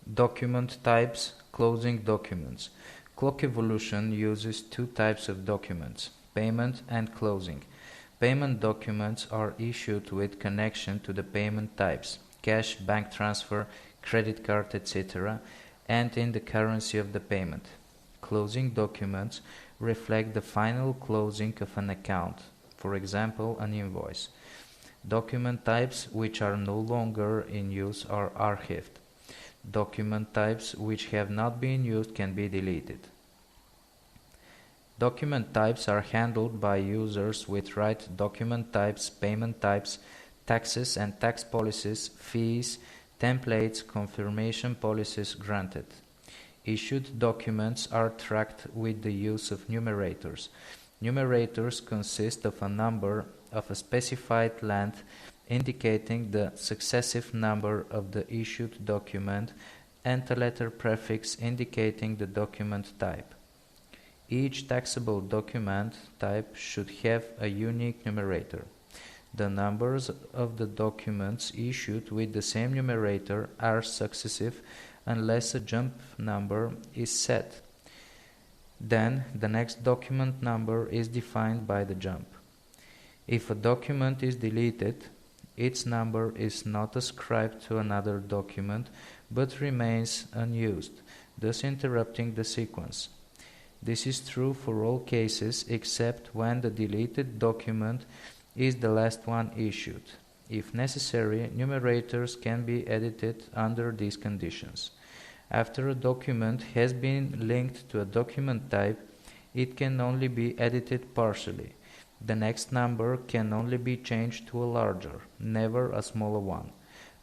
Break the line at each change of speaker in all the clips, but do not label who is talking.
Document types, closing documents. Clock Evolution uses two types of documents, payment and closing. Payment documents are issued with connection to the payment types, cash, bank transfer, credit card, etc., and in the currency of the payment. Closing documents reflect the final closing of an account, for example, an invoice. Document types which are no longer in use are archived. Document types which have not been used can be deleted. Document types are handled by users with right document types, payment types, taxes and tax policies, fees, templates, confirmation policies granted. Issued documents are tracked with the use of numerators. Numerators consist of a number of a specified length indicating the successive number of the issued document and a letter prefix indicating the document type. Each taxable document type should have a unique numerator. The numbers of the documents issued with the same numerator are successive unless a jump number is set. Then the next document number is defined by the jump. If a document is deleted, its number is not ascribed to another document but remains unused, thus interrupting the sequence. This is true for all cases except when the deleted document is the last one issued. If necessary, numerators can be edited under these conditions. After a document has been linked to a document type, it can only be edited partially. The next number can only be changed to a larger, never a smaller one.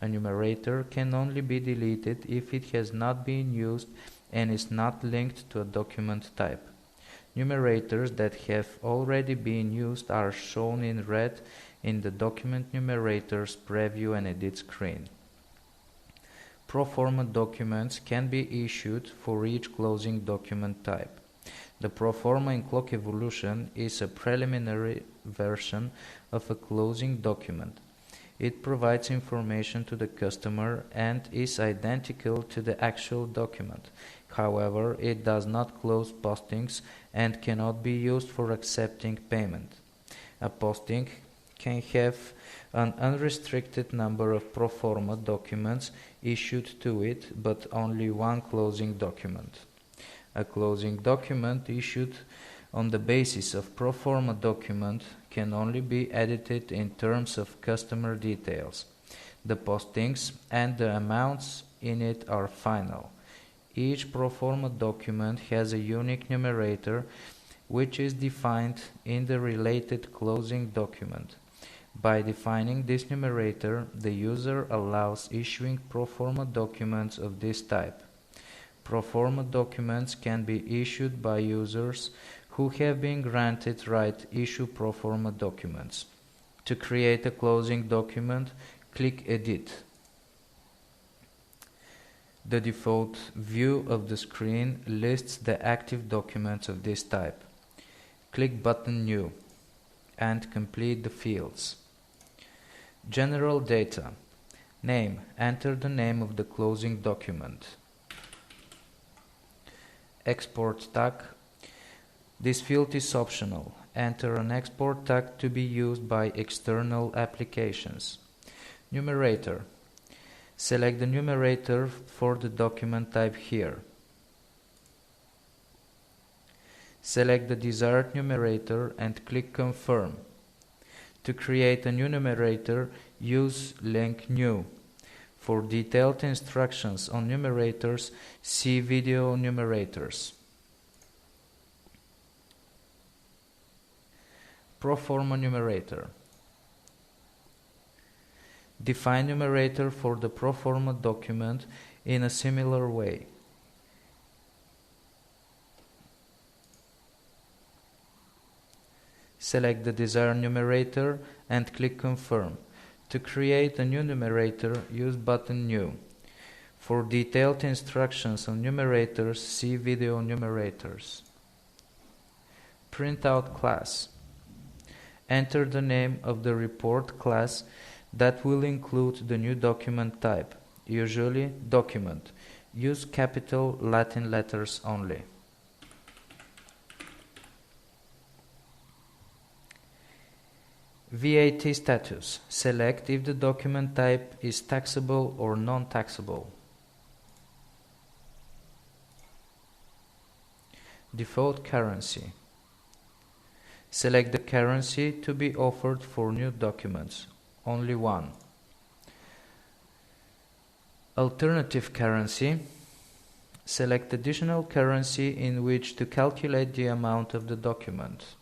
A numerator can only be deleted if it has not been used and is not linked to a document type. Numerators that have already been used are shown in red in the document numerators preview and edit screen. Pro forma documents can be issued for each closing document type. The pro forma in Clock Evolution is a preliminary version of a closing document. It provides information to the customer and is identical to the actual document. However, it does not close postings and cannot be used for accepting payment. A posting can have an unrestricted number of pro forma documents issued to it, but only one closing document. A closing document issued on the basis of pro forma document can only be edited in terms of customer details. The postings and the amounts in it are final. Each pro forma document has a unique numerator which is defined in the related closing document. By defining this numerator, the user allows issuing pro forma documents of this type. Pro forma documents can be issued by users who have been granted right issue pro forma documents. To create a closing document, click Edit. The default view of the screen lists the active documents of this type. Click button New and complete the fields. General data. Name. Enter the name of the closing document. Export tag. This field is optional. Enter an export tag to be used by external applications. Numerator. Select the numerator for the document type here. Select the desired numerator and click Confirm. To create a new numerator, use link New. For detailed instructions on numerators, see video on numerators. Pro forma numerator. Define numerator for the pro forma document in a similar way. Select the desired numerator and click Confirm. To create a new numerator, use button New. For detailed instructions on numerators, see video on numerators. Printout class. Enter the name of the report class that will include the new document type, usually document. Use capital Latin letters only. VAT status. Select if the document type is taxable or non-taxable. Default currency. Select the currency to be offered for new documents. Only one. Alternative currency. Select additional currency in which to calculate the amount of the document.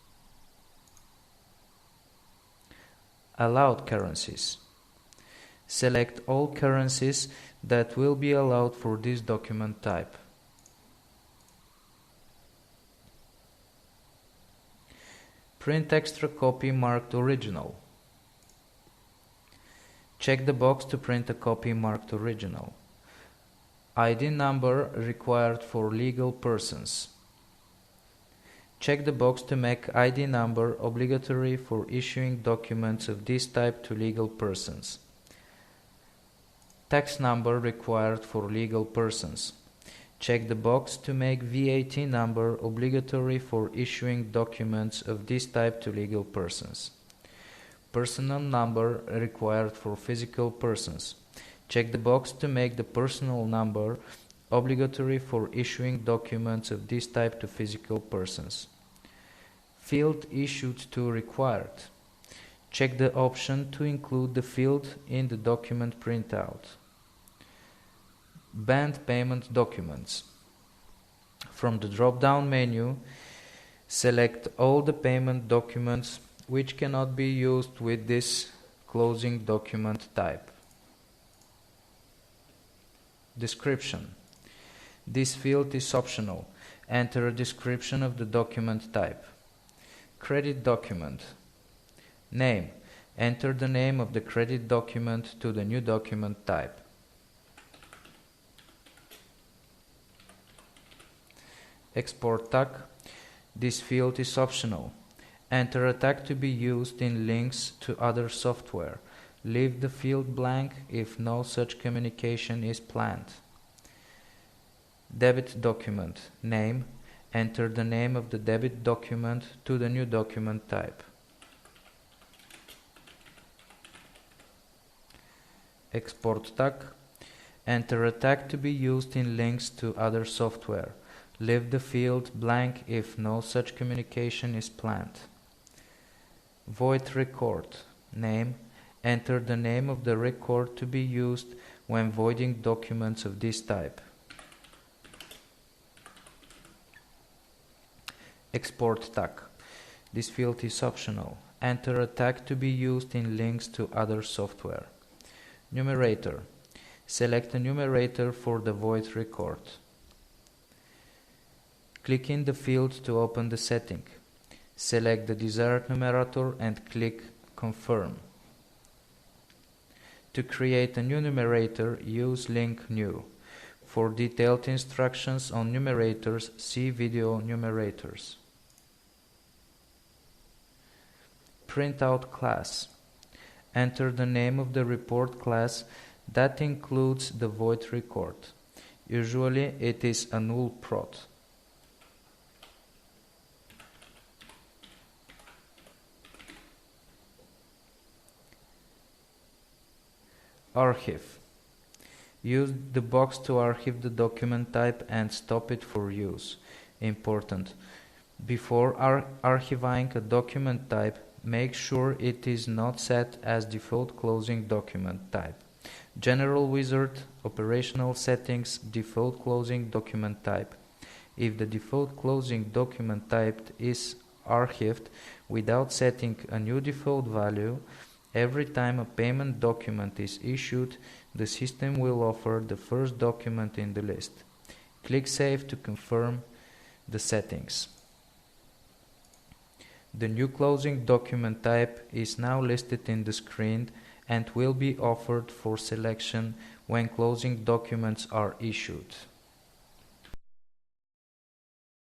Allowed currencies. Select all currencies that will be allowed for this document type. Print extra copy marked original. Check the box to print a copy marked original. ID number required for legal persons. Check the box to make ID number obligatory for issuing documents of this type to legal persons. Tax number required for legal persons. Check the box to make VAT number obligatory for issuing documents of this type to legal persons. Personal number required for physical persons. Check the box to make the personal number obligatory for issuing documents of this type to physical persons. Field issued to required. Check the option to include the field in the document printout. Banned payment documents. From the drop-down menu, select all the payment documents which cannot be used with this closing document type. Description. This field is optional. Enter a description of the document type. Credit document. Name. Enter the name of the credit document to the new document type. Export tag. This field is optional. Enter a tag to be used in links to other software. Leave the field blank if no such communication is planned. Debit document. Name. Enter the name of the debit document to the new document type. Export tag. Enter a tag to be used in links to other software. Leave the field blank if no such communication is planned. Void record. Name. Enter the name of the record to be used when voiding documents of this type. Export tag. This field is optional. Enter a tag to be used in links to other software. Numerator. Select a numerator for the void record. Click in the field to open the setting. Select the desired numerator and click Confirm. To create a new numerator, use link New. For detailed instructions on numerators, see video numerators. Printout class. Enter the name of the report class that includes the void record. Usually it is a null prot. Archive. Use the box to archive the document type and stop it for use. Important. Before archiving a document type, make sure it is not set as default closing document type. General wizard, operational settings, default closing document type. If the default closing document type is archived without setting a new default value, every time a payment document is issued, the system will offer the first document in the list. Click Save to confirm the settings. The new closing document type is now listed in the screen and will be offered for selection when closing documents are issued.